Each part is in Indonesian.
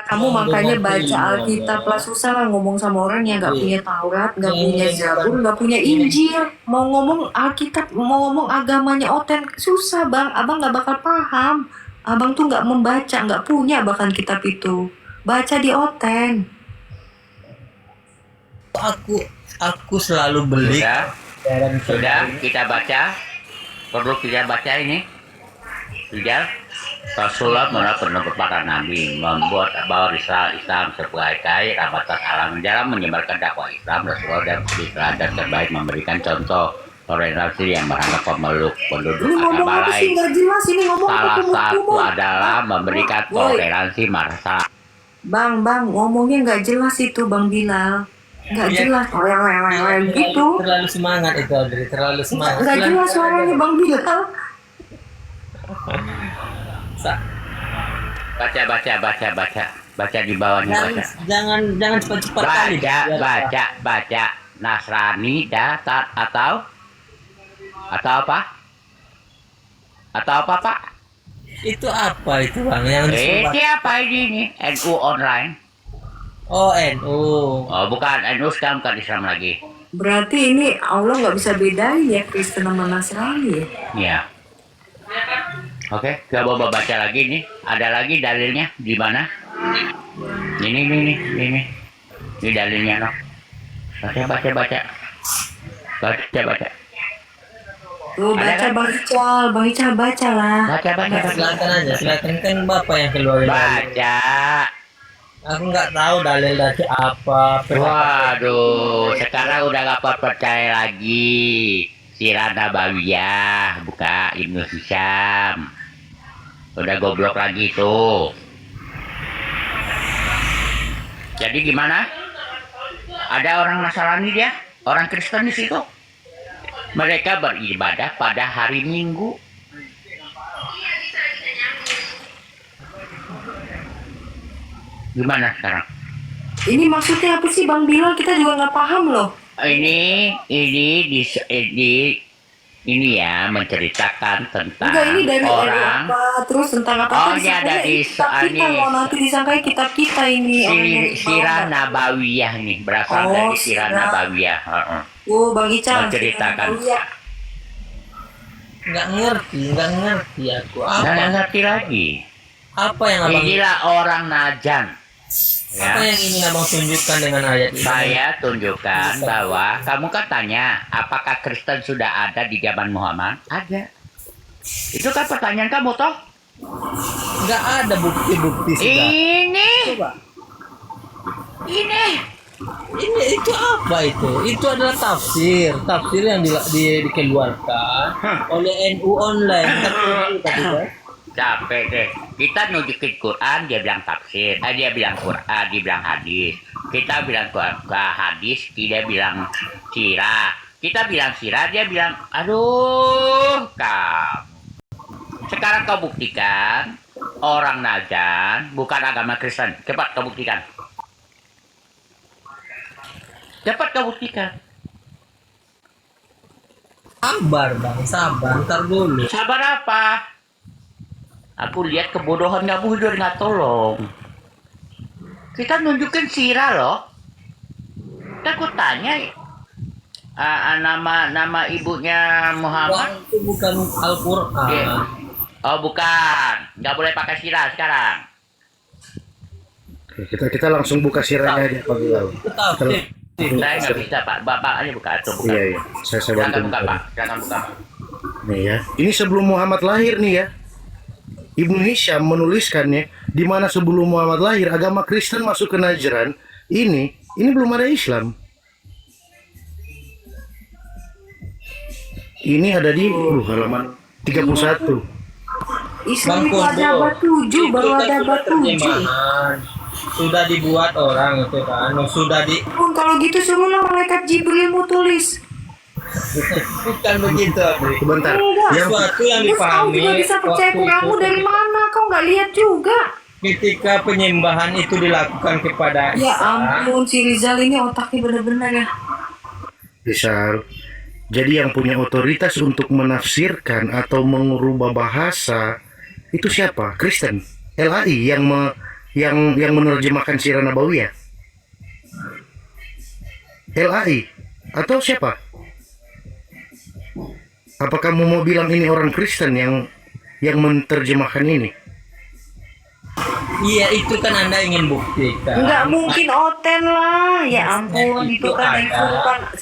Kamu makanya baca Alkitab lah, susah lah ngomong sama orang yang nggak punya Taurat, nggak punya Zabur, nggak punya Injil. Mau ngomong Alkitab, mau ngomong agamanya Oten, susah bang. Abang nggak bakal paham. Abang tuh nggak membaca, nggak punya bahkan kitab itu. Baca di Oten. Aku selalu beli. Sudah kita baca. Perlu kita baca ini. Sudah. Rasulullah merupakan para nabi, membuat bahwa Islam sebagai rahmatan alam dalam menyebarkan dakwah Islam. Rasulullah dan teladan terbaik memberikan contoh toleransi yang merangkap pemeluk penduduk agama lain. Salah satu adalah memberikan toleransi marasa. Bang, ngomongnya nggak jelas itu Bang Bilal. Nggak jelas, gitu. Terlalu semangat itu, Audrey. Terlalu semangat. Nggak jelas suaranya Bang Bilal. Baca di bawahnya, baca. Jangan cepat-cepat kali. Baca. Nasrani datar atau apa? Atau apa, Pak? Itu apa itu, Bang? Yang Siapa ini? NU online. Oh, NU. Oh, bukan NU, sekarang bukan Islam lagi. Berarti ini Allah nggak bisa bedain ya Kristen sama Nasrani ya? Iya. Oke, kita baca lagi nih. Ada lagi dalilnya di mana? Ini. Ini dalilnya, no. Baca. Tuh, Bang Ical baca lah. Silakan aja, silakan kan Bapak yang keluar. Baca. Aku nggak tahu dalil dari apa. Waduh, sekarang udah gak percaya lagi. Sirah Nabawiyah, buka Ibnu Hisham. Udah goblok lagi tuh. Jadi gimana? Ada orang Nasrani dia, orang Kristen di situ. Mereka beribadah pada hari Minggu. Gimana sekarang? Ini maksudnya apa sih Bang Bilal? Kita juga nggak paham loh. Ini ya menceritakan tentang Enggak, ini dari orang. apa? Terus tentang apa? Oh, ini ada di kita mau nanti disangkai kitab kita ini. Sirah Nabawiyah nih, berasal dari Sirah Nabawiyah. Oh, Bang Ical. Menceritakan. Nggak ngerti aku. Nggak ngerti lagi. Apa yang abang? Inilah orang Najan. Apa yang ingin abang tunjukkan dengan ayat ini? Saya tunjukkan bahwa kamu kan tanya, apakah Kristen sudah ada di zaman Muhammad? Ada. Itu kan pertanyaan kamu toh? Nggak ada bukti-bukti sudah. Ini. Itu apa itu? Itu adalah tafsir yang dikeluarkan oleh NU online. Capek deh. Kita nunjukin Quran, dia bilang tafsir. Dia bilang Quran, dia bilang hadis. Kita bilang ke hadis, dia bilang sirah. Kita bilang sirah, dia bilang, aduh, kamu. Sekarang kau buktikan, orang Najan bukan agama Kristen. Cepat kau buktikan. Sabar bang, ntar dulu. Sabar apa? Aku lihat kebodohan kamu udah nggak tolong. Kita nunjukin sirah loh. Aku tanya nama ibunya Muhammad. Itu bukan Al-Quran. Yeah. Oh bukan, nggak boleh pakai sirah sekarang. Oke, kita langsung buka sirahnya aja Pak Bilal. Saya nggak bisa Pak, Bapak aja buka atau buka. Iya. Saya bantu buka Pak, jangan buka. Nih ya, ini sebelum Muhammad lahir nih ya. Ibnu Hisham menuliskannya di mana sebelum Muhammad lahir agama Kristen masuk ke Najran. Ini belum ada Islam. Ini ada di halaman 31. Islam itu ada abad 7, baru ada abad 7. Sudah dibuat orang itu kan, sudah di. Kalau gitu suruhlah malaikat Jibril mau tulis. Bukan begitu, Abri. Sebentar. Sesuatu yang dipahami. Kau juga bisa percaya Quranmu dari mana? Kau nggak lihat juga. Ketika penyembahan itu dilakukan kepada Ya ampun, si Rizal ini otaknya benar-benar ya. Rizal. Jadi yang punya otoritas untuk menafsirkan atau mengubah bahasa itu siapa? Kristen. LAI yang yang menerjemahkan Sirah Nabawiyah? LAI atau siapa? Apa kamu mau bilang ini orang Kristen yang menerjemahkan ini? Iya, itu kan Anda ingin buktikan. Nggak mungkin Oten lah. Ya ampun, itu kan dari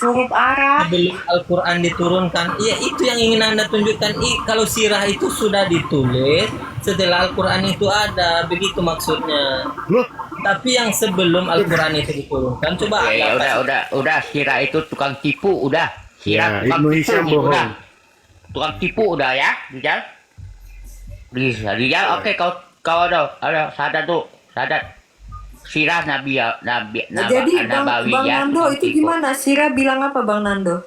huruf Arab. Sebelum Al-Quran diturunkan, iya itu yang ingin Anda tunjukkan. Kalau sirah itu sudah ditulis setelah Al-Quran itu ada, begitu maksudnya. Loh, Tapi yang sebelum Al-Quran itu diturunkan, coba Ya, Anda udah Sirah itu tukang tipu udah. Sirah Ya, tukang Ibnu tipu Hisham nih, bohong. udah. Tukang tipu udah ya, Rijal. Rijal, oke kau ada Sadat tuh, Sadat. Sirah Nabi Nah, jadi Bang Nabawiyah. Nando tukang itu tipu. gimana? Sira bilang apa Bang Nando?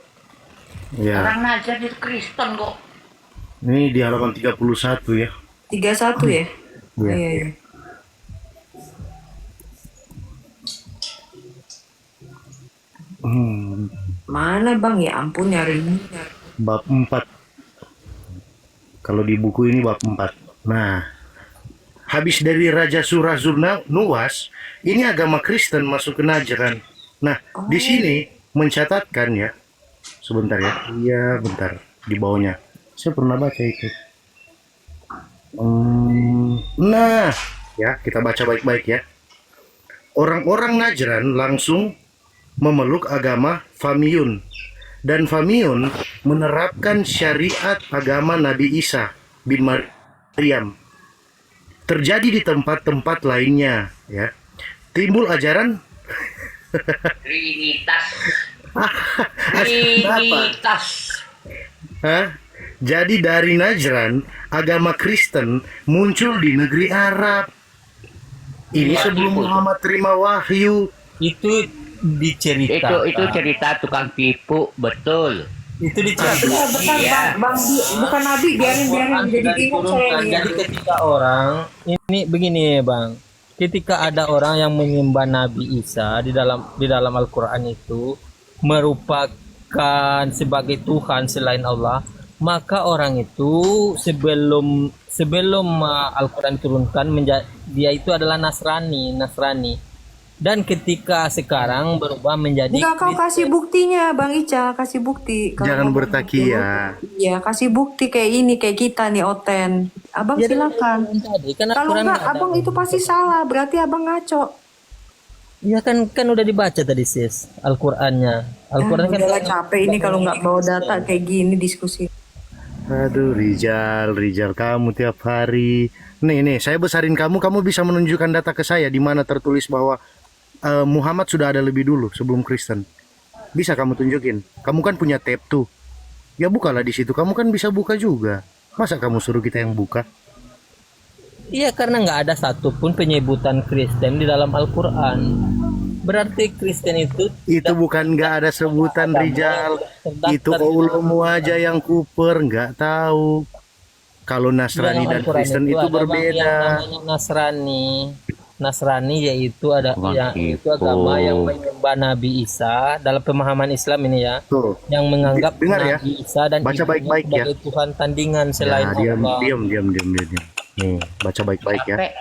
ya. Orang Najar itu Kristen kok. Ini di halaman 31 ya. 31 ya? Iya. Iya, iya. Mana Bang? Ya ampun nyarinya. Bab 4. Kalau di buku ini bab 4. Nah, habis dari Raja Surah Nuwas, ini agama Kristen masuk ke Najran. Nah, di sini mencatatkan ya. Sebentar ya. Iya, bentar. Di bawahnya. Saya pernah baca itu. Nah, ya, kita baca baik-baik ya. Orang-orang Najran langsung memeluk agama Famiyun. Dan Famiyun menerapkan syariat agama Nabi Isa bin Maryam. Terjadi di tempat-tempat lainnya, ya. Timbul ajaran Trinitas. Apa? Trinitas. Hah? Jadi dari Najran, agama Kristen muncul di negeri Arab. Ini sebelum Muhammad terima wahyu. itu diceritakan. Itu cerita tukang tipu, betul. Itu diceritakan. Iya benar Iya. Bang, bukan Nabi, biarin Al-Quran jadi sudah bingung saya diturunkan. nih. Jadi ketika orang ini begini ya Bang, ketika ada orang yang menyembah Nabi Isa di dalam Al-Quran itu merupakan sebagai Tuhan selain Allah, maka orang itu sebelum Al-Quran diturunkan dia itu adalah Nasrani. Dan ketika sekarang berubah menjadi Enggak, kau kasih buktinya Bang Ica, kasih bukti. Kalau Jangan ngomong bertakia. gitu, iya, kasih bukti kayak ini, kayak kita nih Oten. Abang Ya, silakan. tadi kan Kalau Al-Quran enggak, nggak ada. abang itu pasti salah. Berarti abang ngaco. Ya kan udah dibaca tadi sis Al-Qurannya. Al-Quran kan Udahlah capek ini kalau nggak bawa data kayak gini diskusi. Aduh, Rijal kamu tiap hari. Nih, saya besarin kamu bisa menunjukkan data ke saya di mana tertulis bahwa Muhammad sudah ada lebih dulu sebelum Kristen. Bisa kamu tunjukin? Kamu kan punya tape tuh. Ya bukalah di situ. Kamu kan bisa buka juga. Masa kamu suruh kita yang buka? Iya karena nggak ada satupun penyebutan Kristen di dalam Al-Quran. Berarti Kristen itu Bukan nggak ada sebutan Rijal. Itu ulama aja yang kuper nggak tahu. Kalau Nasrani dan Kristen itu ada Bang, berbeda. yang namanya Nasrani yaitu itu agama yang menyembah Nabi Isa dalam pemahaman Islam ini ya. Tuh. Yang menganggap Dengar ya. Nabi Isa dan Baca ibunya baik-baik ya. sebagai Tuhan tandingan selain Ya, Allah. diam. Nih, baca baik-baik ya. Capek.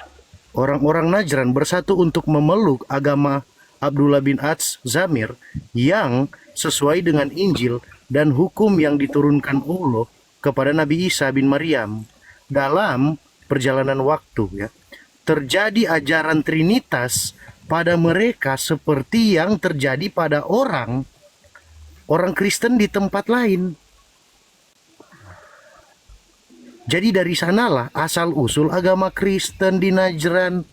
Orang-orang Najran bersatu untuk memeluk agama Abdullah bin Az-Zamir yang sesuai dengan Injil dan hukum yang diturunkan Allah kepada Nabi Isa bin Maryam. Dalam perjalanan waktu ya, terjadi ajaran Trinitas pada mereka seperti yang terjadi pada orang Kristen di tempat lain. Jadi dari sanalah asal usul agama Kristen di Najran.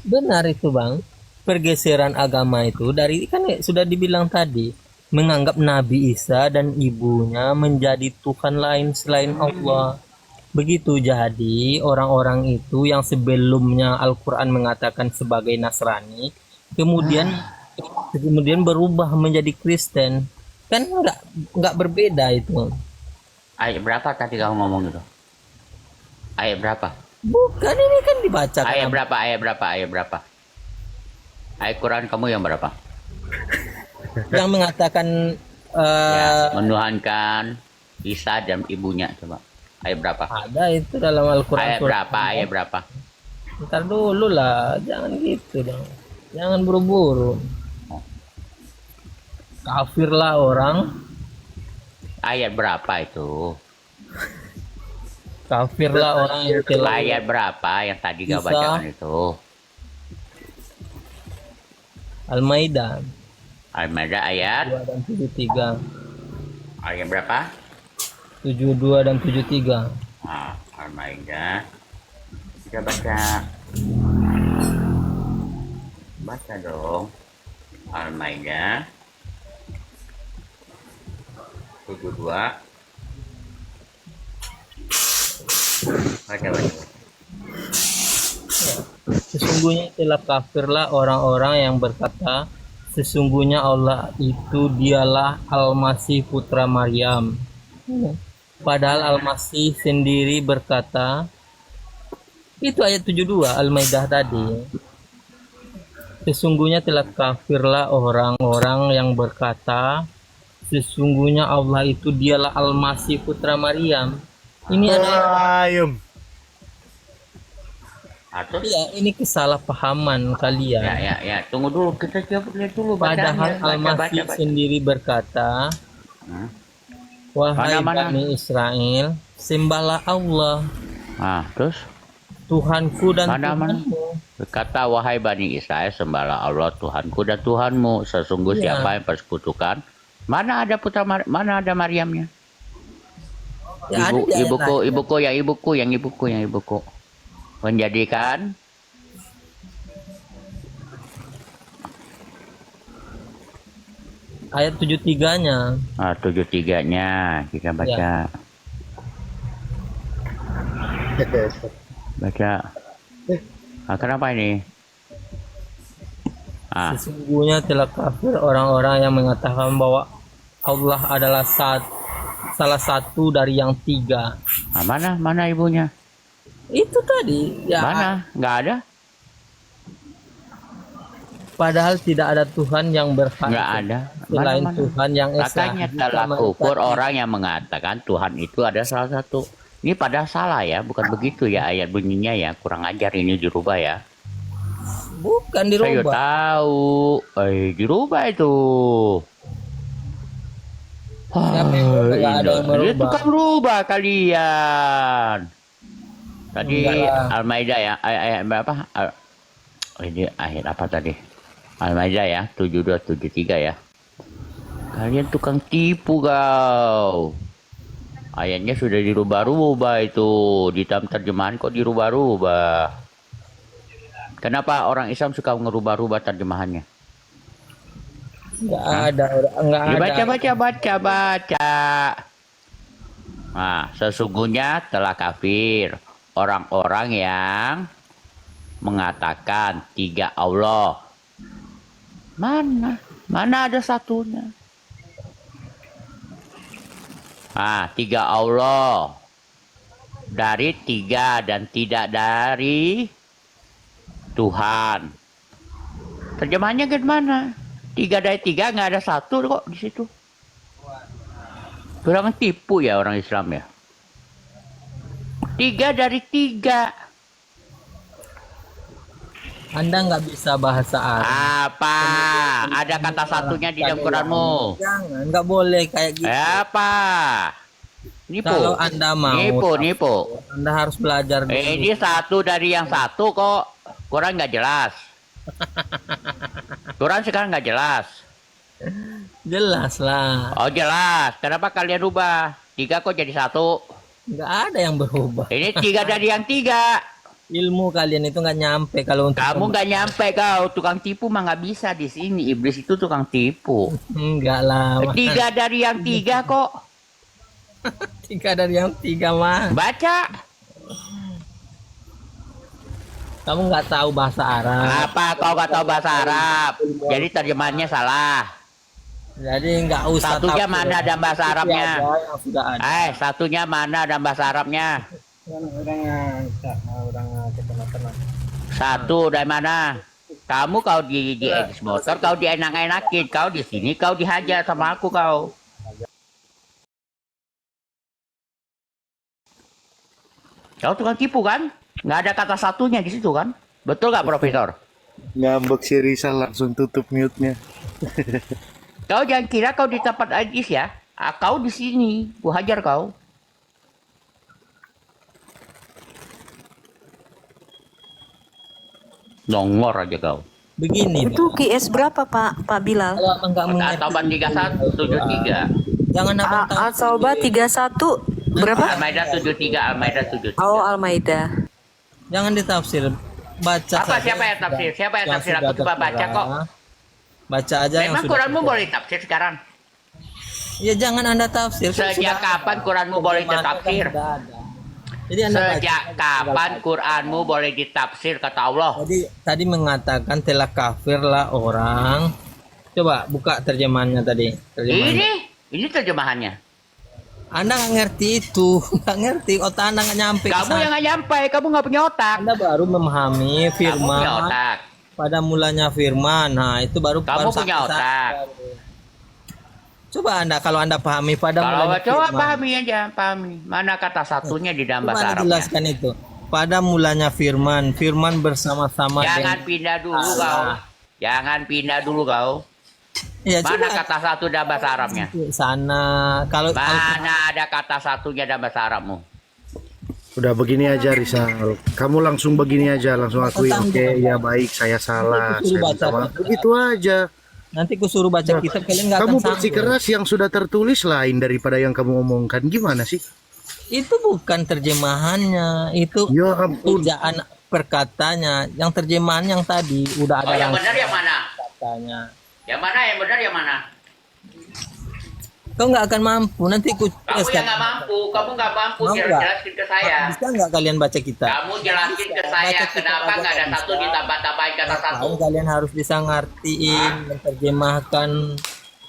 Benar itu Bang. Pergeseran agama itu dari kan sudah dibilang tadi, menganggap Nabi Isa dan ibunya menjadi Tuhan lain selain Allah. Begitu jadi orang-orang itu yang sebelumnya Al-Quran mengatakan sebagai Nasrani, kemudian berubah menjadi Kristen. Kan nggak berbeda itu. Ayat berapa tadi kamu ngomong itu? Ayat berapa? Bukan, ini kan dibaca. Ayat berapa? Ayat Quran kamu yang berapa? Yang mengatakan Ya, menuhankan Isa dan ibunya, coba. Ayat berapa? Ada itu dalam Al-Quran. Ayat surat berapa? Ayat berapa? Ntar dulu lah, jangan gitu dong. Jangan buru-buru. Kafirlah orang, Ayat berapa itu? kafirlah orang yang telah Ayat berapa yang tadi kau Bisa. bacakan itu? Al-Maidah Al-Maidah ayat 2 dan 73. ayat berapa? 72 dan 73. Nah, Al-Maidah. Kita baca. Baca dong. Al-Maidah 72. Baca. Sesungguhnya telah kafirlah orang-orang yang berkata, sesungguhnya Allah itu dialah Al-Masih putra Maryam. Padahal Al-Masih sendiri berkata, itu ayat 72 Al-Maidah tadi. Sesungguhnya telah kafirlah orang-orang yang berkata, sesungguhnya Allah itu dialah Al-Masih putra Maryam. Ini ada Ayam. Atau ya, ini kesalahpahaman kalian. ya. Tunggu dulu, kita coba lihat dulu Padahal bacanya. Al-Masih sendiri berkata, Hmm. wahai Mana? Bani Israel, sembahlah Allah, Nah, terus Tuhanku dan Mana? Tuhanmu. berkata, wahai Bani Israel, sembahlah Allah Tuhanku dan Tuhanmu. Sesungguh Iya. siapa yang persekutukan? Mana ada mana ada Maryamnya? Ya, ada di ayat lain. Ibuku. Menjadikan Ayat 73-nya. 73-nya kita baca. Baca. Kenapa ini? Sesungguhnya telah kafir orang-orang yang mengatakan bahwa Allah adalah salah satu dari yang tiga. Mana ibunya? Itu tadi. Ya, Mana? Nggak ada? padahal tidak ada Tuhan yang berhak Nggak ada. selain Mana? Tuhan yang esa. Makanya Jika telah mereka kufur orang yang mengatakan Tuhan itu ada salah satu. Ini pada salah ya, bukan begitu ya ayat bunyinya ya. Kurang ajar ini dirubah ya. bukan Saya dirubah. tahu. Dirubah itu. Siapa yang berubah? Nggak ada yang merubah. Itu kan berubah kalian. Tadi Enggak lah. Al-Maidah ya, ayat berapa? Ini ayat apa tadi? Al-Maidah ya, 72 73 ya. Kalian tukang tipu kau. Ayatnya sudah dirubah-rubah itu. Di dalam terjemahan kok dirubah-rubah. Kenapa orang Islam suka ngerubah-rubah terjemahannya? Nggak ada. Nggak ada. Baca. Nah, sesungguhnya telah kafir orang-orang yang mengatakan tiga Allah. Mana ada satunya? Tiga Allah. Dari tiga dan tidak dari Tuhan. Terjemahannya gimana? Tiga dari tiga nggak ada satu kok di situ. Kurang tipu ya orang Islam ya. Tiga dari tiga. Anda nggak bisa bahasa Arab. Apa? Ada kata satunya di dalam Quranmu. Jangan, nggak boleh kayak gitu. Apa? Nipu. Kalau Anda mau, Nipu. Anda harus belajar dulu. Ini satu dari yang satu kok. Quran nggak jelas. Quran sekarang nggak jelas. Jelas lah. Oh jelas. Kenapa kalian rubah? Tiga kok jadi satu? Nggak ada yang berubah. Ini tiga dari yang tiga. Ilmu kalian itu nggak nyampe kalau untuk Kamu nggak nyampe kau. Tukang tipu mah nggak bisa di sini. Iblis itu tukang tipu. Enggak lah. Tiga dari yang tiga kok. Tiga dari yang tiga mah. Baca. Kamu nggak tahu bahasa Arab. Apa kau nggak tahu bahasa Arab? Jadi terjemahannya salah. Jadi nggak usah. Satunya takut. mana ada bahasa Arabnya? Ada yang sudah ada. Satunya mana ada bahasa Arabnya? Satu dari mana? Kamu kau di motor, kau dienak-enakin, kau di sini, kau dihajar sama aku kau. Kau tukang tipu kan? Nggak ada kata satunya di situ kan? Betul nggak, Profesor? Ngambek si Rizal langsung tutup mute-nya. Kau jangan kira kau di tempat Ajis ya. Kau di sini, gua hajar kau. Nongor aja kau. Begini, Itu QS berapa Pak Bilal? kalau abang nggak mengerti, Taubat 3173. jangan abang tahu. Al-Saubah 31 berapa? Al-Maidah 73, Al-Maidah 73. Oh, Al-Maidah. Jangan ditafsir. Baca Apa saja siapa yang tafsir? Siapa yang tafsir? sudah Aku coba baca tertera. kok. Baca aja yang Memang sudah Quranmu tertera. boleh tafsir sekarang? Ya jangan Anda tafsir. Sejak kapan Quranmu boleh ditafsir? Sudah ada. Jadi Anda baca. Sejak kapan Quranmu boleh ditafsir kata Allah? Jadi tadi mengatakan telah kafirlah orang. Coba buka terjemahannya tadi. Terjemahannya. Ini terjemahannya. Anda nggak ngerti itu, nggak ngerti. Otak Anda nggak nyampe. ke Kamu sana. yang nggak nyampe, kamu nggak punya otak. Anda baru memahami Kamu punya firman. otak. Pada mulanya firman. Nah itu baru. Kamu baru punya sampai otak. sana. Coba Anda kalau Anda pahami pada Kalau mulanya coba firman. pahami aja, pahami. Mana kata satunya di dalam Coba bahasa Anda Arabnya? jelaskan itu. Pada mulanya firman, firman bersama-sama Jangan dengan pindah dulu kau. Allah. Jangan pindah dulu kau. Ya, Mana coba kata satu dalam bahasa Arabnya? sana kalau Mana ada kata satunya dalam bahasa Arabmu? Udah begini aja Rizal. Kamu langsung begini aja, langsung akui oke, ya baik, saya salah. Saya minta maaf. Begitu aja. nanti ku suruh baca kitab kalian nggak akan Kamu sanggup. bersikeras yang sudah tertulis lain daripada yang kamu omongkan. Gimana sih? Itu bukan terjemahannya, itu Ya ampun. ejaan perkatanya. Yang terjemahan yang tadi udah ada Oh, yang langsung benar yang mana? katanya. Yang mana? Yang benar yang mana? Kau nggak akan mampu. Nanti ku Kamu yang nggak mampu. Kamu nggak mampu. Mau nggak? Jelasin ke saya. Bisa nggak kalian baca kitab? Kamu jelasin ke saya Baca kitab kenapa aja nggak ada nggak satu bisa. ditambah-tambahin kata satu. Makanya kalian harus bisa ngertiin, menerjemahkan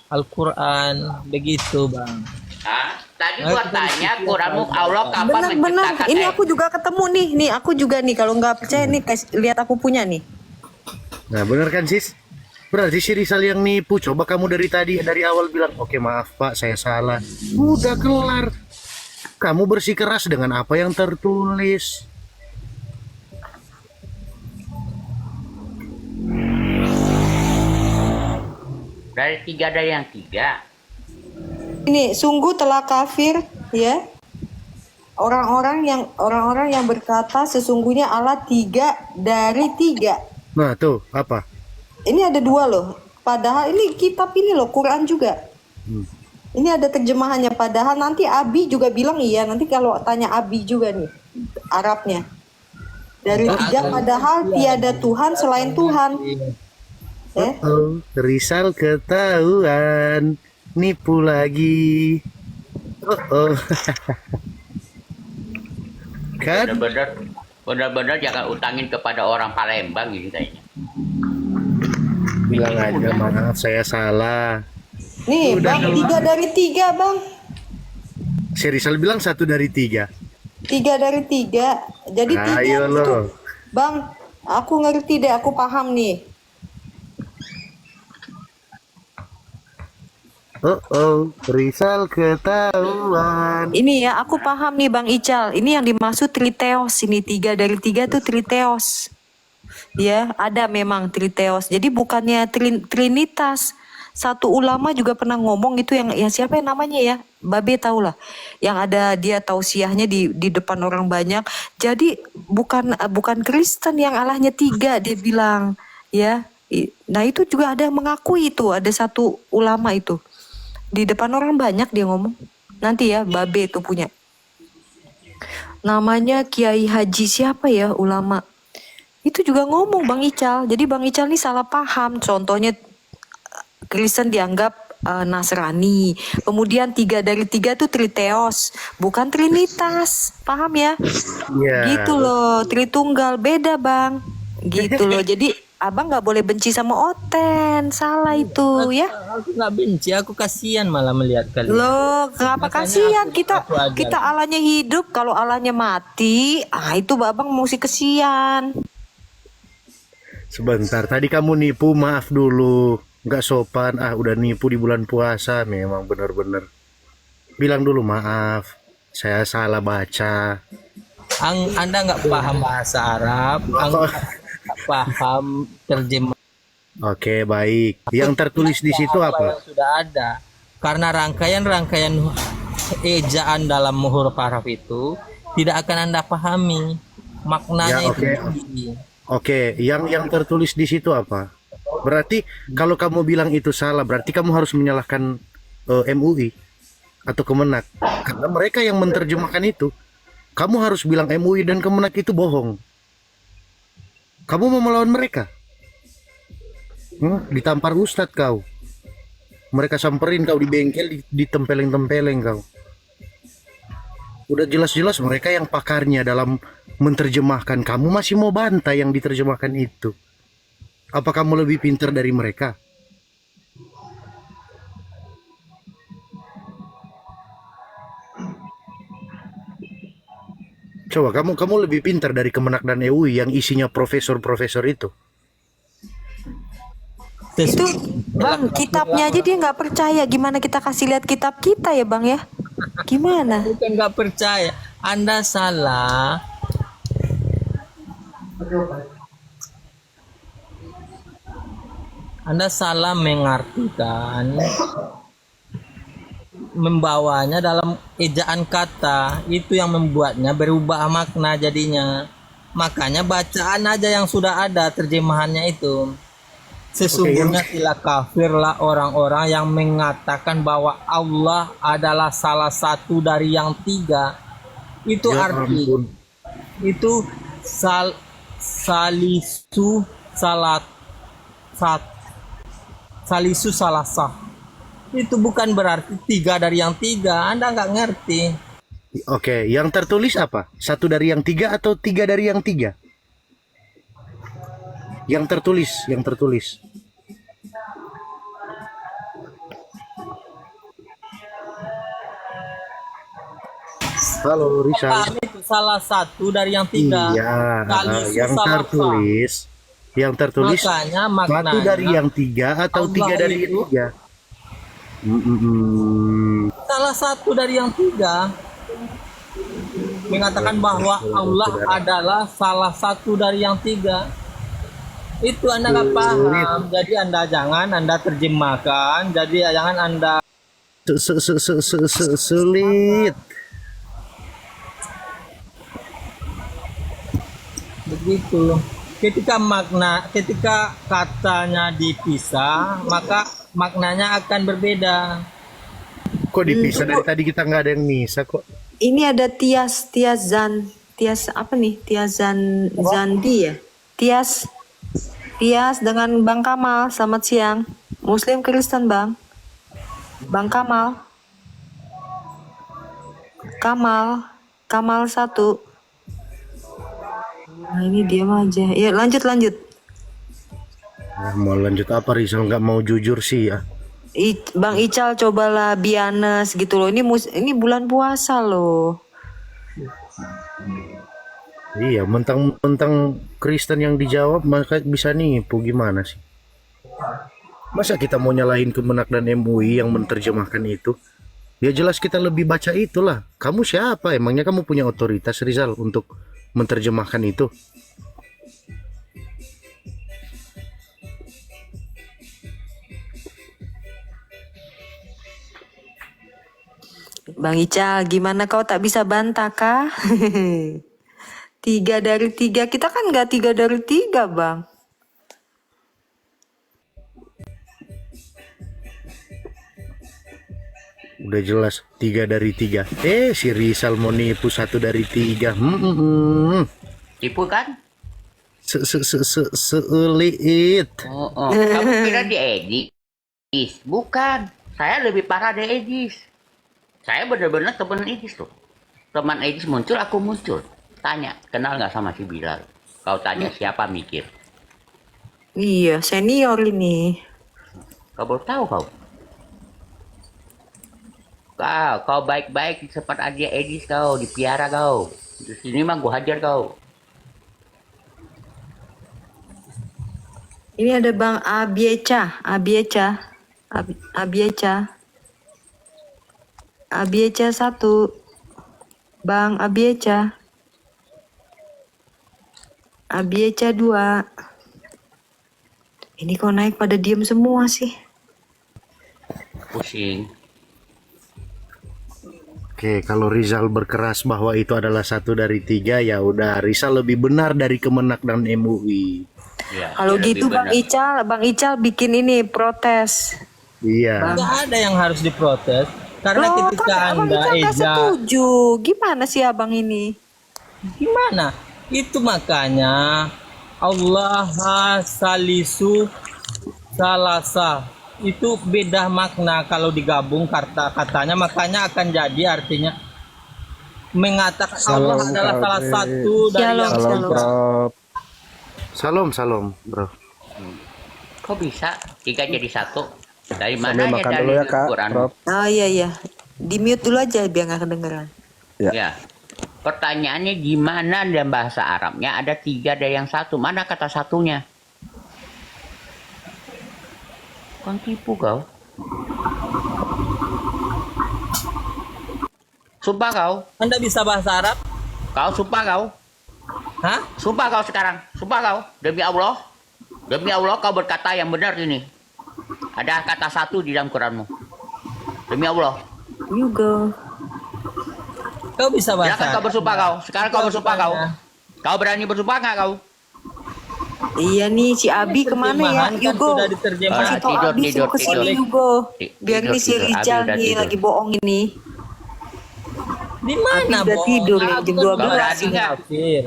Al-Quran, begitu bang. Hah? Tadi gua tanya Quranmu Allah kapan Benar-benar. menciptakan Ini aku juga ketemu nih. Nih aku juga nih. Kalau nggak percaya nih, lihat aku punya nih. Nah bener kan sis? Berarti si Rizal yang nipu. Coba kamu dari awal bilang, oke maaf pak, saya salah. Udah kelar. Kamu bersikeras dengan apa yang tertulis. Dari tiga ada yang tiga. Ini sungguh telah kafir ya orang-orang yang berkata sesungguhnya Allah 3 dari 3. Nah tuh apa? Ini ada 2 loh. Padahal ini kitab ini loh Quran juga. Ini ada terjemahannya. Padahal nanti Abi juga bilang iya. Nanti kalau tanya Abi juga nih Arabnya. Dari 3 padahal tiada Tuhan selain Tuhan. Ya. Oh, Rizal ketahuan nipu lagi. Oh. Kan? Benar-benar jangan utangin kepada orang Palembang ini kayaknya. Bilang aja maaf saya salah. Nih Udah Bang 3 dari 3 Bang. Si Rizal bilang 1 dari 3. 3 dari 3. Jadi 3 Ayo itu. lo. Bang, aku ngerti deh, aku paham nih. Oh, Rizal ketahuan. Ini ya, aku paham nih Bang Ical. Ini yang dimaksud triteos. Ini 3 dari 3 tuh triteos. Ya, ada memang triteos. Jadi bukannya trinitas. Satu ulama juga pernah ngomong itu yang siapa yang namanya ya? Babe tau lah. Yang ada dia tausiahnya di depan orang banyak. Jadi bukan Kristen yang Allahnya 3 dia bilang, ya. Nah, itu juga ada yang mengakui itu, ada satu ulama itu. Di depan orang banyak dia ngomong. Nanti ya, Babe itu punya. Namanya Kiai Haji siapa ya ulama. Itu juga ngomong Bang Ical. Jadi Bang Ical ini salah paham. Contohnya Kristen dianggap Nasrani. Kemudian 3 dari 3 itu triteos, bukan trinitas. Paham ya? Iya. Gitu loh, Tritunggal beda Bang. Gitu loh. Jadi Abang nggak boleh benci sama Oten. Salah itu ya. Aku nggak benci, aku kasihan malah melihat kalian. Loh, kenapa Makanya kasihan? aku ajar. Kita Allahnya hidup, kalau Allahnya mati, itu Abang mesti kesian. Sebentar, tadi kamu nipu, maaf dulu. Nggak sopan, udah nipu di bulan puasa. Memang bener-bener. Bilang dulu maaf, saya salah baca. Anda nggak paham bahasa Arab, Anda nggak paham terjemah Oke, baik. Yang tertulis di situ apa? yang sudah ada. Karena rangkaian-rangkaian ejaan dalam huruf Arab itu tidak akan Anda pahami. Maknanya Ya, itu oke. tinggi. Oke, yang tertulis di situ apa? Berarti kalau kamu bilang itu salah, berarti kamu harus menyalahkan MUI atau Kemenak. Karena mereka yang menerjemahkan itu. Kamu harus bilang MUI dan Kemenak itu bohong. Kamu mau melawan mereka? Ditampar ustadz kau. Mereka samperin kau di bengkel, ditempeleng-tempeleng kau. Udah jelas-jelas mereka yang pakarnya dalam menerjemahkan. Kamu masih mau bantai yang diterjemahkan itu. Apa kamu lebih pintar dari mereka? Coba kamu lebih pintar dari Kemenak dan EUI yang isinya profesor-profesor itu. Itu bang, kitabnya aja dia nggak percaya. Gimana kita kasih lihat kitab kita ya bang ya? Gimana? Bukan nggak percaya, Anda salah. Anda salah mengartikan, membawanya dalam ejaan kata, itu yang membuatnya berubah makna jadinya. Makanya bacaan aja yang sudah ada terjemahannya itu. Sesungguhnya sila kafirlah orang-orang yang mengatakan bahwa Allah adalah salah satu dari yang tiga. Itu Ya arti ampun. itu salisu salat salisu salasah. Itu bukan berarti tiga dari yang tiga. Anda nggak ngerti. Oke, yang tertulis apa? Satu dari yang tiga atau tiga dari yang tiga? Yang tertulis. Halo, Rizal. Kami itu salah satu dari yang tiga. Iya, Salisu yang salasah. tertulis Makanya satu maknanya dari yang tiga atau Allah tiga dari yang itu tiga? salah satu dari yang tiga. Mengatakan bahwa Allah adalah salah satu dari yang tiga. Itu Anda nggak paham. Jadi Anda terjemahkan. Jadi jangan Anda Sulit. begitu. Ketika katanya dipisah, maka maknanya akan berbeda. Kok dipisah dari tadi kita nggak ada yang misa kok? Ini ada Tias apa nih? Zandi ya? Tias dengan Bang Kamal. Selamat siang. Muslim Kristen bang. Bang Kamal. Kamal satu. Nah ini diam aja. Ya lanjut. Mau lanjut apa, Rizal nggak mau jujur sih ya? Bang Ical cobalah bianes gitu loh. Ini bulan puasa loh. Iya, mentang-mentang Kristen yang dijawab maka bisa nipu, gimana sih? Masa kita mau nyalahin Kemenak dan MUI yang menerjemahkan itu? Ya jelas kita lebih baca itulah. Kamu siapa? Emangnya kamu punya otoritas, Rizal, untuk menerjemahkan itu? Bang Ical, gimana kau tak bisa bantah kah? 3 dari 3. Kita kan nggak 3 dari 3 bang. Udah jelas 3 dari 3. Si Rizal mau nipu 1 dari 3. Tipu kan? Seulit. Oh. Kamu kira di Edis? Bukan. Saya lebih parah dari Edis. Saya benar-benar teman Edis tuh. Teman Edis muncul, aku muncul. Tanya, kenal nggak sama si Bilal? Kau tanya siapa mikir? Iya, senior ini. Kau baru tahu kau. Kau baik-baik di tempat aja Edis kau, dipiara kau. Di sini mah gua hajar kau. Ini ada Bang Abieca. Abieca 1. Bang Abieca. Abieca 2. Ini kok naik pada diem semua sih. Pusing. Oke, kalau Rizal berkeras bahwa itu adalah 1 dari 3, ya udah Rizal lebih benar dari Kemenak dan MUI. Ya, Kalau dia gitu lebih Bang Ical bikin ini protes. Iya. Nggak ada yang harus diprotes karena Loh, ketika kan Abang Anda Ical nggak Eza, setuju. Gimana sih Abang ini? gimana? Itu makanya Allah salisu salasa itu beda makna kalau digabung kata-katanya, makanya akan jadi artinya mengatakan Allah Salam, adalah salah Kak. satu dari Shalom, yang Salam, shalom. Prof. Salam, bro. Kok bisa 3 jadi 1? Dari mana Sambil ya makan dari dulu ya, Kak. Quran? Prof. Oh iya. Di mute dulu aja biar nggak kedengeran. Ya. Pertanyaannya gimana dalam bahasa Arabnya ada 3 dari yang 1? Mana kata satunya? Kan tipu kau. Sumpah kau. Anda bisa bahasa Arab? Kau sumpah kau. Hah? Sumpah kau sekarang. Sumpah kau. Demi Allah. Demi Allah kau berkata yang benar ini. Ada kata 1 di dalam Quranmu. Demi Allah. You go. Kau bisa bahasa Silakan kau Arab? bersumpah kau. Sekarang kau bersumpah kau. Tanya. Kau berani bersumpah nggak kau? Iya nih si Abi kemana ya? Terjemahan kan Yugo. sudah diterjemahkan. Kasih tau Tidur, Abi tidur, suruh kesini tidur. Yugo. Biar Tidur, nih si tidur. Abi Rijal udah nih tidur. lagi bohong ini. Di mana Abi udah bohong? tidur nih, Aku jam kan 12 berarti nggak? kafir.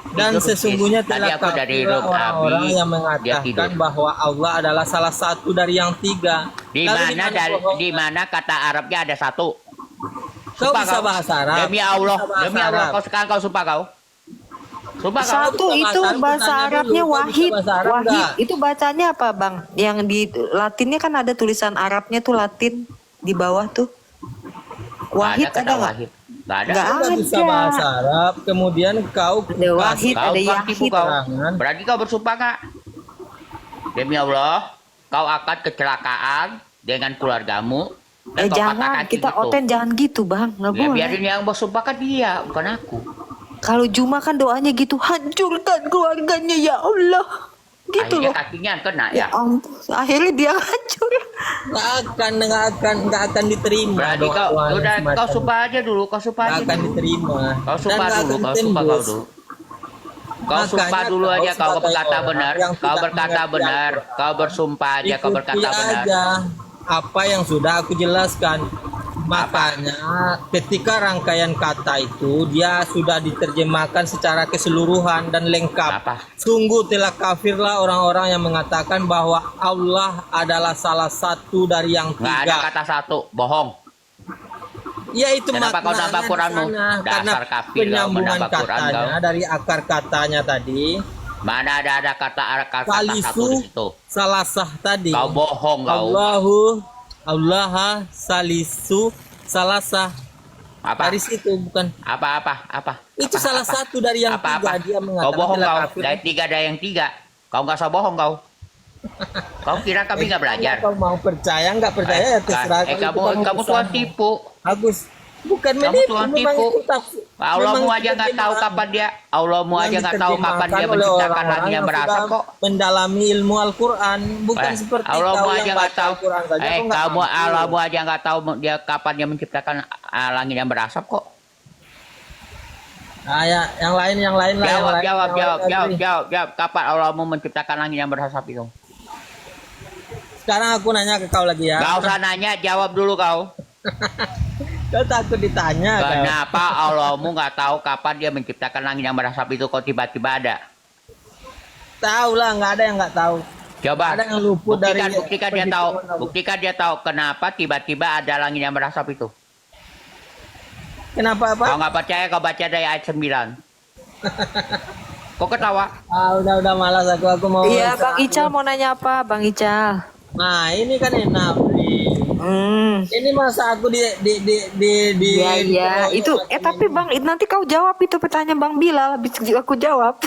Dan Tidur, sesungguhnya Tadi telah aku dari kafir room orang-orang Abi, yang dia mengatakan tidur. bahwa Allah adalah salah satu dari yang 3. Di Lalu mana bohong? di mana kata Arabnya ada 1? Kau Sumpah bisa kau. bahasa Arab? Demi Allah, Bisa bahasa demi Allah Arab? kau sekarang kau sumpah kau. Sumpah kau. Satu bisa itu bahasa Arab, bahasa tanya Arabnya dulu, kau bisa Wahid. bahasa Arab Wahid nggak? itu bacanya apa Bang? Yang di Latinnya kan ada tulisan Arabnya tuh Latin di bawah tuh. Wahid kata ada nggak? Wahid. Nggak ada. Nggak Kau bisa ada. bahasa Arab, kemudian kau Ada Wahid, Kau ada tukang tipu Yahid. kau. Keterangan. Berarti kau bersumpah nggak? Demi Allah, kau akan kecelakaan dengan keluargamu. Dan kau Jangan, katakan kita gitu. Oten jangan gitu Bang, nggak Ya boleh. biarin yang bersumpah kan dia, bukan aku. Kalau Juma kan doanya gitu, hancurkan keluarganya ya Allah. Gitu Akhirnya loh. kakinya kena Ya ya. ampun, akhirnya dia hancur. nggak akan diterima. Berarti kau doa-doa yang udah semacam kau itu. sumpah aja dulu, kau sumpah Nggak aja akan dulu. diterima. Kau Dan sumpah nggak dulu, akan kau sumpah kau tembus. dulu. Kau Makanya sumpah dulu aja, kau sebagai berkata orang benar, yang kau tidak berkata mengerti benar, Al-Quran. kau bersumpah aja, kau berkata Ikuti benar. aja apa yang sudah aku jelaskan. Makanya ketika rangkaian kata itu dia sudah diterjemahkan secara keseluruhan dan lengkap. Apa? Sungguh telah kafirlah orang-orang yang mengatakan bahwa Allah adalah salah satu dari yang Nggak ada 3. kata 1, bohong. Ya itu Kenapa kau maknanya nambah di Quranmu? sana. Dasar Karena kafir kau penyambungan menambah Quran katanya kau. dari akar katanya tadi. Mana ada kata 1 Salisu di situ. salasah tadi. Kau bohong kau. Allah salisu salasah. Apa? Dari situ bukan. Apa? Itu salah satu dari yang Apa? 3 dia mengatakan. Kau bohong telah kau. kafir. Dari 3 ada yang 3. Kau nggak usah bohong kau. Kau kira kami nggak belajar? Kau mau percaya nggak percaya ya terserah. Kamu tuan tipu. Agus. Bukan Kamu menipu, tuan memang tipu. itu tafsir. Allahmu Memang aja nggak tahu terjemahan. kapan dia. Allahmu aja Yang nggak tahu kapan diterjemahkan dia oleh menciptakan orang-orang langit yang yang berasap sudah kok. mendalami ilmu Al-Quran, bukan seperti Allahmu kau aja yang nggak baca tahu. Al-Quran saja. Kau nggak Kamu mampu. Allahmu aja nggak tahu dia kapan dia menciptakan langit yang berasap kok. Nah, ya, yang lain lah. yang lain, yang lain. Jawab. Kapan Allahmu menciptakan langit yang berasap itu? Sekarang aku nanya ke kau lagi ya. Gak usah nanya, jawab dulu kau. Kau takut ditanya. Kau. Kenapa Allahmu nggak tahu kapan dia menciptakan langit yang berasap itu kok tiba-tiba ada? Tahu lah, nggak ada yang nggak tahu. Coba. Ada yang luput dari Buktikan dia tahu. perhitungan Allah. Buktikan dia tahu kenapa tiba-tiba ada langit yang berasap itu. Kenapa apa? Kalau nggak percaya kau baca dari ayat 9. Kok ketawa? Udah malas aku mau. Iya, Bang Ical mau nanya apa, Bang Ical? Nah, ini kan enak nih. Ini masa aku di Iya. Itu tapi Bang, nanti kau jawab itu pertanyaan Bang Bilal, habis aku jawab.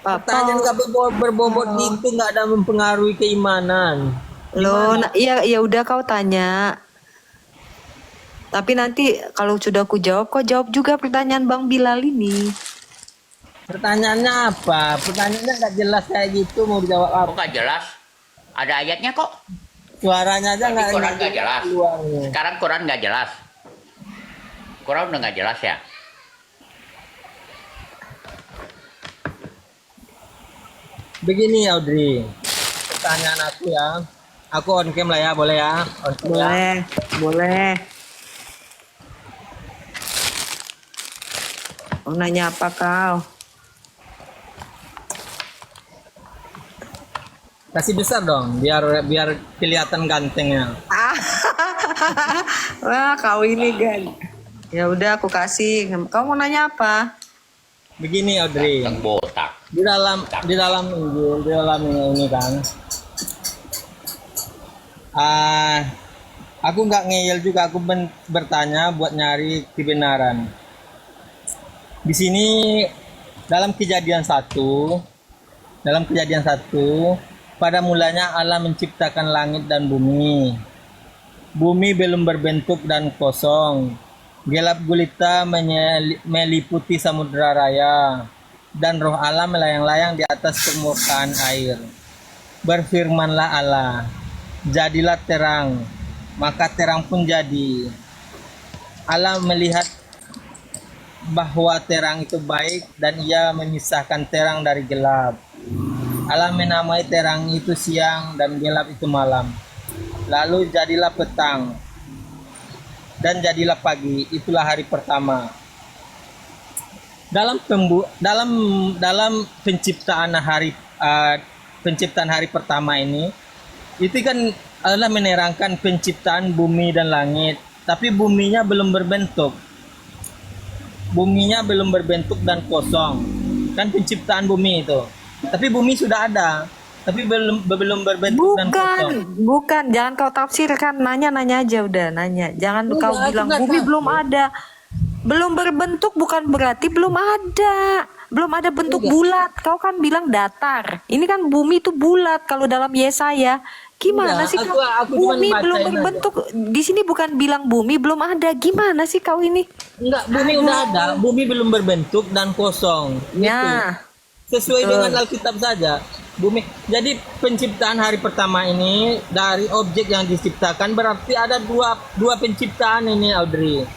pertanyaan gak berbobot gitu, nggak ada mempengaruhi keimanan. Loh, iya ya udah kau tanya. Tapi nanti kalau sudah aku jawab, kau jawab juga pertanyaan Bang Bilal ini. Pertanyaannya apa? Pertanyaannya nggak jelas kayak gitu, mau dijawab Kok apa? nggak jelas? Ada ayatnya kok. Suaranya aja Di nggak Quran nggak jelas. keluar nih. Sekarang Quran nggak jelas. Quran udah nggak jelas ya. Begini Audrey, pertanyaan aku ya. Aku on cam lah ya, boleh ya? On cam ya. Boleh, boleh. Mau nanya apa kau? Kasih besar dong, biar biar kelihatan gantengnya. Wah, kau ini kan. Ya udah aku kasih. Kau mau nanya apa? Begini Audrey, Yang botak. di dalam Injil, di dalam ini kan. Aku nggak ngeyel juga, aku bertanya buat nyari kebenaran. Di sini dalam dalam kejadian satu, pada mulanya Allah menciptakan langit dan bumi. Bumi belum berbentuk dan kosong. Gelap gulita meliputi samudera raya. Dan roh Allah melayang-layang di atas permukaan air. Berfirmanlah Allah, jadilah terang, maka terang pun jadi. Allah melihat bahwa terang itu baik dan ia memisahkan terang dari gelap. Allah menamai terang itu siang dan gelap itu malam. Lalu jadilah petang dan jadilah pagi, itulah hari pertama. Dalam penciptaan hari pertama ini, itu kan adalah menerangkan penciptaan bumi dan langit, tapi buminya belum berbentuk. Buminya belum berbentuk dan kosong. Kan penciptaan bumi itu. Tapi bumi sudah ada, tapi belum berbentuk dan kosong. Bukan. Jangan kau tafsirkan. Nanya aja udah, nanya. Jangan Enggak, kau aku bilang nggak bumi tahu. belum ada. Belum berbentuk bukan berarti belum ada. Belum ada bentuk Enggak. bulat. Kau kan bilang datar. Ini kan bumi itu bulat kalau dalam Yesaya. Gimana Enggak, sih kau? aku cuman Bumi belum bacain aja. berbentuk. Di sini bukan bilang bumi belum ada. Gimana sih kau ini? Enggak, bumi udah ada, bumi belum berbentuk dan kosong. Ya. Sesuai Betul. dengan Alkitab saja. Bumi. Jadi penciptaan hari pertama ini dari objek yang diciptakan berarti ada dua penciptaan ini, Audrey.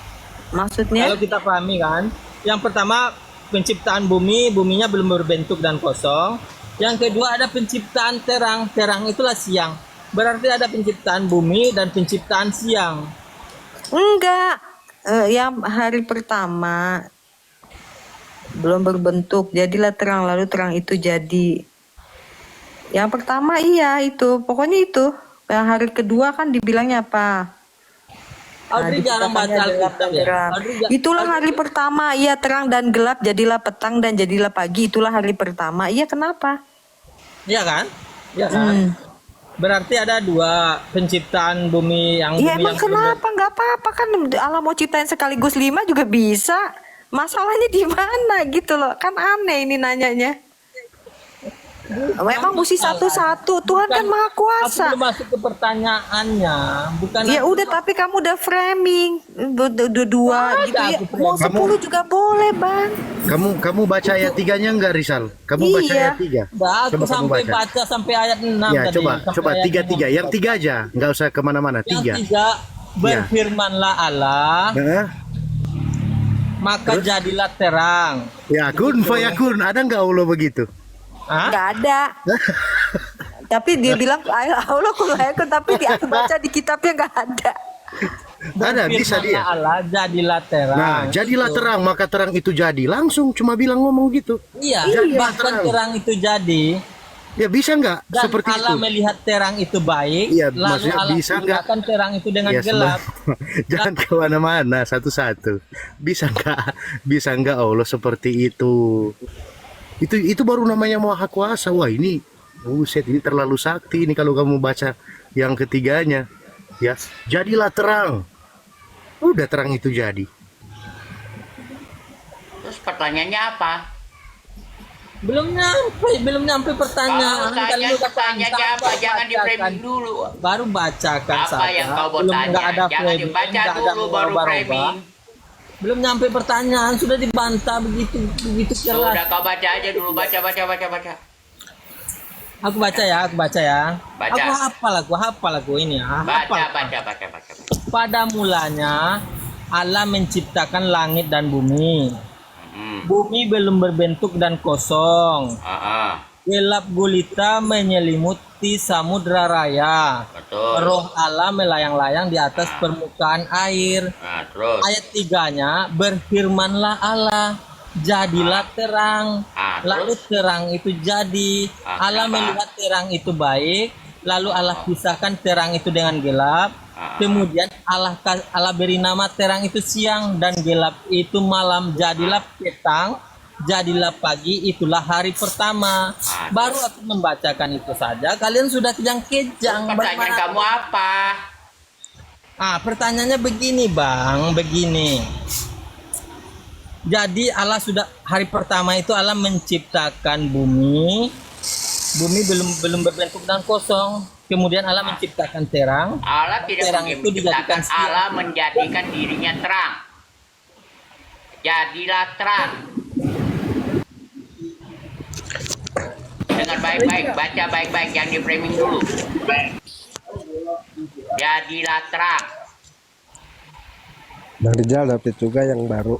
Maksudnya? Kalau kita pahami kan, yang pertama penciptaan bumi, buminya belum berbentuk dan kosong. Yang kedua ada penciptaan terang, terang itulah siang. Berarti ada penciptaan bumi dan penciptaan siang. Enggak. Yang hari pertama belum berbentuk, jadilah terang, lalu terang itu jadi. Yang pertama iya itu, pokoknya itu. Yang hari kedua kan dibilangnya apa? Audrey jarang baca diciptakannya gelap Alkitab dan ya. terang. Itulah hari pertama, iya terang dan gelap, jadilah petang dan jadilah pagi. Itulah hari pertama. Iya kenapa? Iya kan? Iya kan? Berarti ada dua penciptaan bumi yang Iya bumi emang yang kenapa? Nggak apa-apa kan Allah mau ciptain sekaligus 5 juga bisa. Masalahnya di mana gitu loh? Kan aneh ini nanyanya. Memang mesti satu-satu. Tuhan kan maha Aku kuasa. belum masuk ke pertanyaannya, bukan Ya udah tapi kamu udah framing dua gitu ya. aku Mau 10 juga boleh bang. Kamu baca ayat 3-nya enggak, Rizal? Kamu baca Iya. ayat 3? Udah, aku Coba kamu sampai baca. baca sampai ayat 6 Ya, tadi. coba Sampai ayat 3. 6. Yang 3 aja, nggak usah kemana-mana. Yang 3. tiga, berfirmanlah Allah, Nah, maka jadilah terang. ya kun fayakun, ada nggak Allah begitu? Hah? Nggak ada. Tapi dia bilang Allah kulayakun tapi dia baca di kitabnya nggak ada. Ada, bisa Berfirmanlah dia. Allah, jadilah terang. Nah, jadilah Gitu. terang, maka terang itu jadi. Langsung cuma bilang ngomong gitu. Iya, Jadilah bahkan terang. terang itu jadi. Ya bisa nggak Dan seperti Allah itu? melihat terang itu baik, Iya, lalu maksudnya Allah bisa nggak? gunakan terang itu dengan Ya, gelap. jangan kemana-mana, satu-satu. Bisa nggak Allah seperti itu? Itu baru namanya maha kuasa. Wah ini, buset, ini terlalu sakti ini kalau kamu baca yang ketiganya. Ya, jadilah terang. Udah terang itu jadi. Terus pertanyaannya apa? Belum nyampe pertanyaan. Kalau Kan tanya lu kata pertanyaannya apa? sabar, Jangan di bacakan. framing dulu. Baru bacakan Apa saja. yang kau mau Belum tanya? nggak ada Jangan framing, dibaca nggak ada dulu baru merubah-rubah. framing. Belum nyampe pertanyaan sudah dibantah begitu keras. Sudah kau baca aja dulu, baca. Aku baca ya. Baca. Aku hafal aku ini ya. Baca. Pada mulanya Allah menciptakan langit dan bumi. Hmm. Bumi belum berbentuk dan kosong. Gelap gulita menyelimuti samudra raya. Betul. Roh Allah melayang-layang di atas permukaan air. Nah, terus. Ayat 3-nya, berfirmanlah Allah, jadilah terang. Lalu terang itu jadi. Allah melihat terang itu baik. Lalu Allah pisahkan terang itu dengan gelap. Kemudian Allah beri nama terang itu siang dan gelap itu malam. Jadilah petang, jadilah pagi, itulah hari pertama. Baru aku membacakan itu saja, kalian sudah kejang-kejang. Pertanyaan kamu apa? Pertanyaannya begini Bang, begini. Jadi Allah sudah hari pertama itu Allah menciptakan bumi. Bumi belum berbentuk dan kosong. Kemudian Allah menciptakan terang. Allah tidak Terang itu dijadikan menciptakan, siang. Allah menjadikan dirinya terang. Jadilah terang. Dengar baik-baik, baca baik-baik, yang di framing dulu. Jadilah terang. Bang Rijal dapat juga yang baru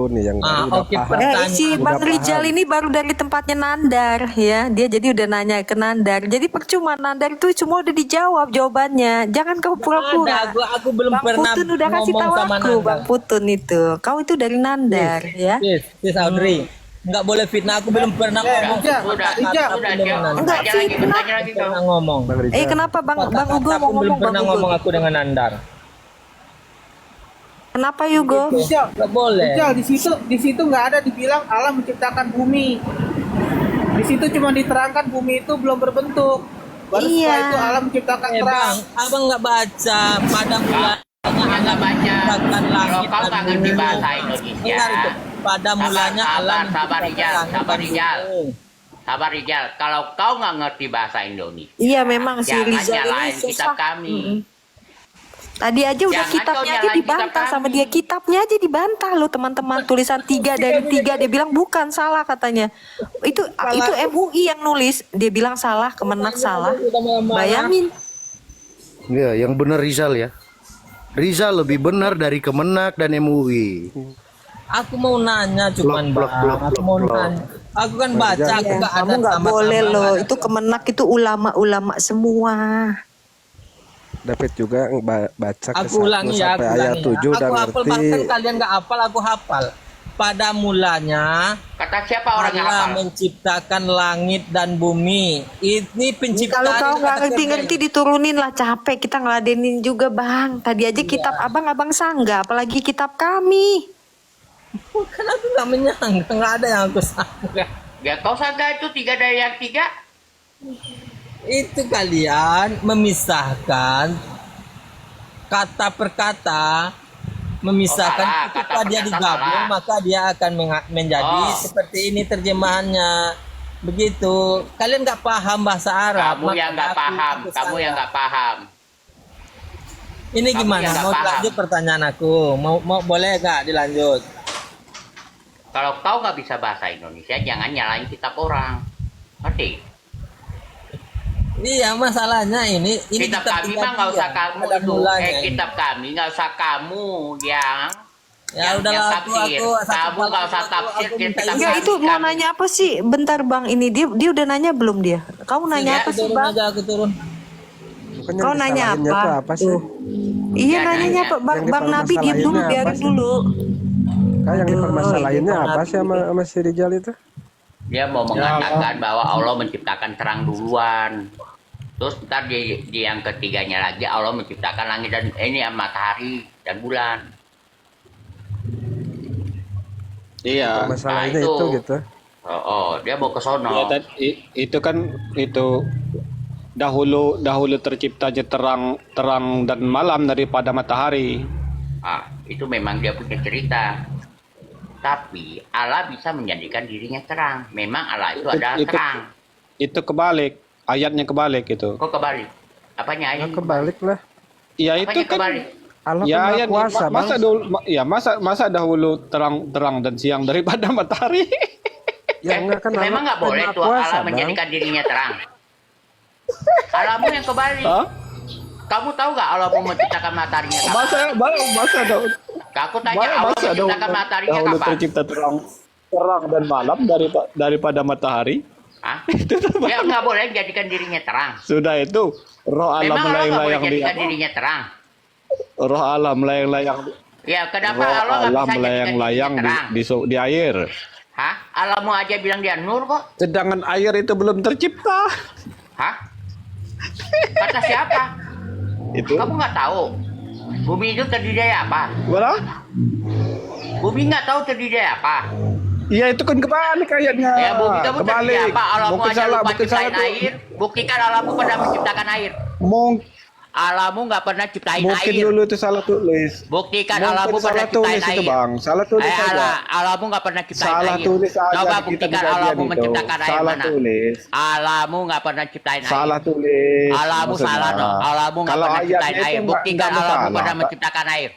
nih, yang baru udah Oke, paham. pertanyaan. Si Udah Bang Rijal paham. ini baru dari tempatnya Nandar ya. Dia jadi udah nanya ke Nandar. Jadi percuma Nandar itu cuma udah dijawab jawabannya. Jangan kau pura-pura. Aku belum Bang pernah Putun udah kasih ngomong tahu sama aku, Nanda. Bang Putun itu. Kau itu dari Nandar ya. Sis Audrey, nggak boleh fitnah. Aku belum pernah ngomong. Sudah, Enggak, bertanya lagi kau. Pernah ngomong. Bang Rijal. Kenapa Bang Ugo Aku mau belum ngomong pernah Bang Ugo? ngomong aku dengan Nandar. Kenapa Yugo? Nggak boleh. Rijal, di situ nggak ada dibilang Allah menciptakan bumi. Di situ cuma diterangkan bumi itu belum berbentuk. Baru Iya. setelah itu Allah menciptakan terang. Bang, abang nggak baca pada mulanya Kamu nggak baca. menciptakan Kalau langit kau dan nggak ngerti bumi. bahasa Indonesia. Dengar itu. Pada mulanya Allah Sabar Rijal, menciptakan sabar langit Rijal. dan bumi. Sabar Rijal, kalau kau nggak ngerti bahasa Indonesia, Iya memang si jangan Rizal ini nyalain susah. kitab kami. Tadi aja udah Jangan kitabnya kau aja nyalain dibantah kitab sama kami. dia. Kitabnya aja dibantah loh teman-teman. Tulisan 3 dari 3 dia bilang bukan, salah katanya. Itu MUI yang nulis. Dia bilang salah, Kemenak salah. Bayangin. Ya, yang benar Rizal ya. Rizal lebih benar dari Kemenak dan MUI. Aku mau nanya cuman Blok, Bang. Aku mau nanya. Aku kan baca, aku Ya, nggak ada kamu nggak sama-sama boleh loh. nggak ada. Itu Kemenak itu ulama-ulama semua. Dapat juga baca ke Aku 1 ulangi ya, sampai aku ayat ulangi 7 ya. udah Aku hafal, ngerti. bahkan kalian nggak hafal, aku hafal. Pada mulanya Kata siapa orang yang Allah hafal? menciptakan langit dan bumi. Ini penciptaan. Kalau kau itu nggak kata ngerti-ngerti kerja. diturunin lah, capek kita ngeladenin juga Bang. Tadi aja kitab abang sanggah, apalagi kitab kami. Kan aku nggak menyangka, nggak ada yang aku sangka. Ya kau sangka itu 3 dari yang 3? Itu kalian memisahkan kata per kata, memisahkan. Oh, salah. Ketika Kata per dia kata digabung salah. maka dia akan menjadi seperti ini terjemahannya. Begitu. Kalian nggak paham bahasa Arab. Kamu yang nggak makanya paham, aku kamu yang salah. nggak paham. Ini Kamu gimana? yang nggak Mau paham. lanjut pertanyaan aku? Mau boleh nggak dilanjut? Kalau kau nggak bisa bahasa Indonesia, jangan nyalain kitab orang. Ngerti? Iya, masalahnya ini Kitab kami kita mah nggak usah dia. kamu Ada itu. mulanya ini. Kitab kami nggak usah kamu yang Ya udahlah, tafsir. Kamu nggak usah tafsir kitab Enggak, kami. itu mau nanya apa sih? Bentar Bang, ini dia udah nanya belum dia? Kamu nanya apa sih turun Bang? aja, aku turun. Bukan yang Kau nanya disalahinnya apa? tuh apa sih? Tuh. Iya Ya, nanyanya nanya. apa? Bang, Yang Bang Nabi diam dulu, dipermasalahinnya biarin apa sih? dulu. Kan yang dipermasalahinnya Bang apa Nabi. sih sama si Rijal itu? Dia mau mengatakan bahwa Allah menciptakan terang duluan. Terus ntar di yang ketiganya lagi Allah menciptakan langit dan ini matahari dan bulan. Iya. Masalahnya Nah, itu gitu. Dia mau ke sono. Ya, itu kan itu dahulu terciptanya terang dan malam daripada matahari. Itu memang dia punya cerita. Tapi Allah bisa menjadikan dirinya terang. Memang Allah itu adalah terang. Itu kebalik, ayatnya kebalik itu. Kok kebalik? Apanya Ya ayat? kebalik lah. Ya itu Apanya kan kebalik? Allah Ya, kan ya, Maha kuasa, Bang. masa dulu, masa dahulu terang dan siang daripada matahari. Ya enggak kan Memang nggak boleh Maha tuh kuasa, Allah Bang. menjadikan dirinya terang. Allahmu yang kebalik. Hah? Kamu tahu nggak Allahmu menciptakan mataharinya kapan? Masa dahulu, Aku tanya Allah menciptakan mataharinya dahulu kapan? tercipta terang dan malam daripada matahari. Hah? Ya nggak boleh jadikan dirinya terang. Sudah itu roh Allah Memang Allah nggak boleh melayang-layang di jadikan dirinya terang. roh Allah melayang-layang Ya kenapa roh Allah nggak Allah bisa jadikan dirinya melayang-layang terang? di air. Hah? Allahmu aja bilang dia nur kok. Sedangkan air itu belum tercipta. Hah? Kata siapa? Itu Kamu nggak tahu. Bumi itu terdiri dari apa? Mana? Bumi nggak tahu terdiri dari apa. Iya itu kan kebalik ayatnya. Ya bumi kamu terdiri dari apa? Allahmu Mungkin aja salah, lupa mungkin salah ciptain tuh. air. Buktikan Allahmu pernah menciptakan air. Allahmu nggak pernah ciptain Mungkin air. dulu itu salah tulis. Buktikan Mungkin Allahmu pernah salah ciptain tulis itu air. bang, salah tulis aja. Allahmu nggak pernah ciptain Salah air. tulis aja Coba di buktikan kitab Allahmu kejadian itu. menciptakan air Salah mana? tulis. Allahmu nggak pernah ciptain air. Salah tulis. Allahmu maksudnya. salah no. Allahmu nggak Kalau pernah ayatnya ciptain itu air. nggak Buktikan Allahmu masalah. pernah menciptakan air.